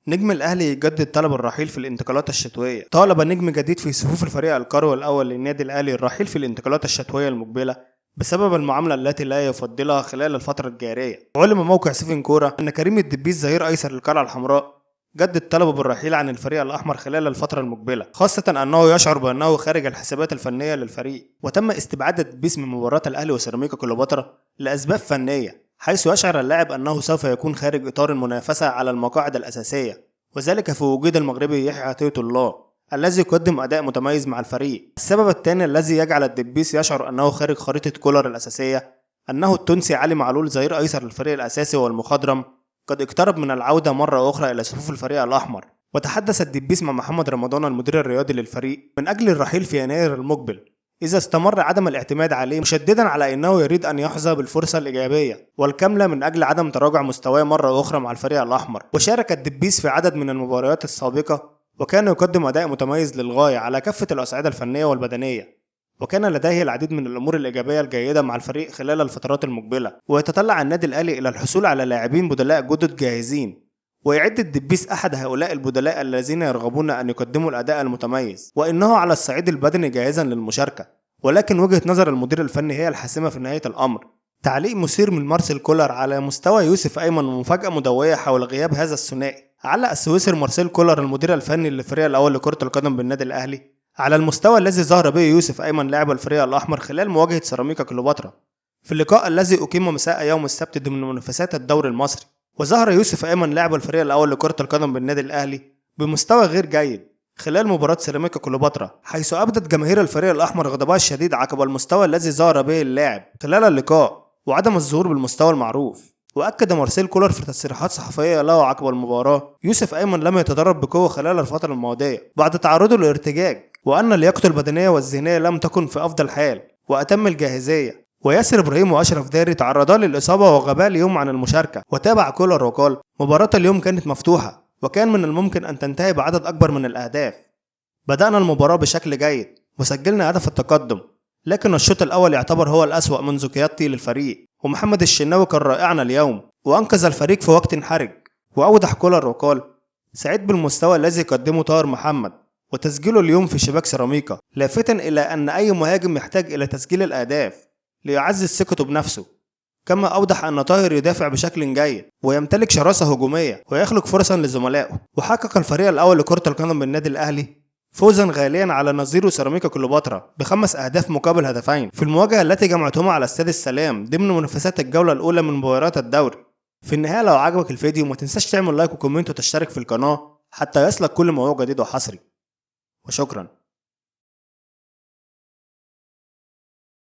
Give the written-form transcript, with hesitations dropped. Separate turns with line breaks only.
نجم الأهلي يجدد طلب الرحيل في الانتقالات الشتوية. طالب نجم جديد في صفوف الفريق القروي الأول للنادي الأهلي الرحيل في الانتقالات الشتوية المقبلة بسبب المعاملة التي لا يفضلها خلال الفترة الجارية. علم موقع سيفن كورة أن كريم الدبيس ظهير أيسر للقلعة الحمراء جدد طلبه بالرحيل عن الفريق الأحمر خلال الفترة المقبلة، خاصة أنه يشعر بأنه خارج الحسابات الفنية للفريق. وتم استبعاد الدبيس من مباراة الأهلي وسيراميكا كليوباترا لأسباب فنية، حيث يشعر اللاعب أنه سوف يكون خارج إطار المنافسة على المقاعد الأساسية، وذلك في وجود المغربي يحيى عطية الله الذي يقدم أداء متميز مع الفريق. السبب الثاني الذي يجعل الدبيس يشعر أنه خارج خريطة كولر الأساسية أنه التونسي علي معلول ظهير أيسر للفريق الأساسي والمخضرم قد اقترب من العودة مرة أخرى إلى صفوف الفريق الأحمر. وتحدث الدبيس مع محمد رمضان المدير الرياضي للفريق من أجل الرحيل في يناير المقبل إذا استمر عدم الاعتماد عليه، مشددا على أنه يريد أن يحظى بالفرصة الإيجابية والكاملة من أجل عدم تراجع مستواه مرة أخرى مع الفريق الأحمر. وشارك الدبيس في عدد من المباريات السابقة وكان يقدم أداء متميز للغاية على كافة الأصعدة الفنية والبدنية، وكان لديه العديد من الأمور الإيجابية الجيدة مع الفريق خلال الفترات المقبلة. ويتطلع النادي الأهلي إلى الحصول على لاعبين بدلاء جدد جاهزين، ويعد الدبيس أحد هؤلاء البدلاء الذين يرغبون أن يقدموا الأداء المتميز، وإنه على الصعيد البدني جاهزا للمشاركة، ولكن وجهة نظر المدير الفني هي الحاسمة في نهاية الأمر. تعليق مثير من مارسيل كولر على مستوى يوسف أيمن ومفاجأة مدوية حول غياب هذا الثنائي. علق السويسري مارسيل كولر المدير الفني للفريق الأول لكرة القدم بالنادي الأهلي على المستوى الذي ظهر به يوسف أيمن لاعب الفريق الأحمر خلال مواجهة سيراميكا كليوباترا في اللقاء الذي أقيم مساء يوم السبت ضمن منافسات الدوري المصري. وظهر يوسف أيمن لاعب الفريق الأول لكرة القدم بالنادي الأهلي بمستوى غير جيد خلال مباراة سيراميكا كليوباترا، حيث أبدت جماهير الفريق الأحمر غضبها الشديد عقب المستوى الذي ظهر به اللاعب خلال اللقاء وعدم الظهور بالمستوى المعروف. وأكد مارسيل كولر في تصريحات صحفية له عقب المباراة يوسف أيمن لم يتدرب بقوة خلال الفترة الماضية بعد تعرضه للارتجاج، وأن لياقته البدنية والذهنية لم تكن في أفضل حال وأتم الجاهزية. وياسر إبراهيم وأشرف داري تعرضا للإصابة وغابا اليوم عن المشاركة. وتابع كولر وقال: مباراة اليوم كانت مفتوحة وكان من الممكن أن تنتهي بعدد أكبر من الأهداف. بدأنا المباراة بشكل جيد وسجلنا هدف التقدم، لكن الشوط الأول يعتبر هو الأسوأ منذ قيادتي للفريق، ومحمد الشناوي كان رائعا اليوم وأنقذ الفريق في وقت حرج. وأوضح كولر وقال: سعيد بالمستوى الذي قدمه طاهر محمد وتسجيله اليوم في شباك سيراميكا، لافتا إلى أن أي مهاجم يحتاج إلى تسجيل الأهداف ليعزز ثقته بنفسه. كما أوضح أن طاهر يدافع بشكل جيد ويمتلك شراسة هجومية ويخلق فرصا لزملائه. وحقق الفريق الأول لكرة القدم بالنادي الأهلي فوزا غاليا على نظيره سيراميكا كليوباترا ب5 أهداف مقابل هدفين في المواجهة التي جمعتهما على استاد السلام ضمن منافسات الجولة الأولى من مباريات الدوري. في النهاية لو عجبك الفيديو ما تنساش تعمل لايك وكومنت وتشترك في القناة حتى يصلك كل ما هو جديد وحصري، وشكرا.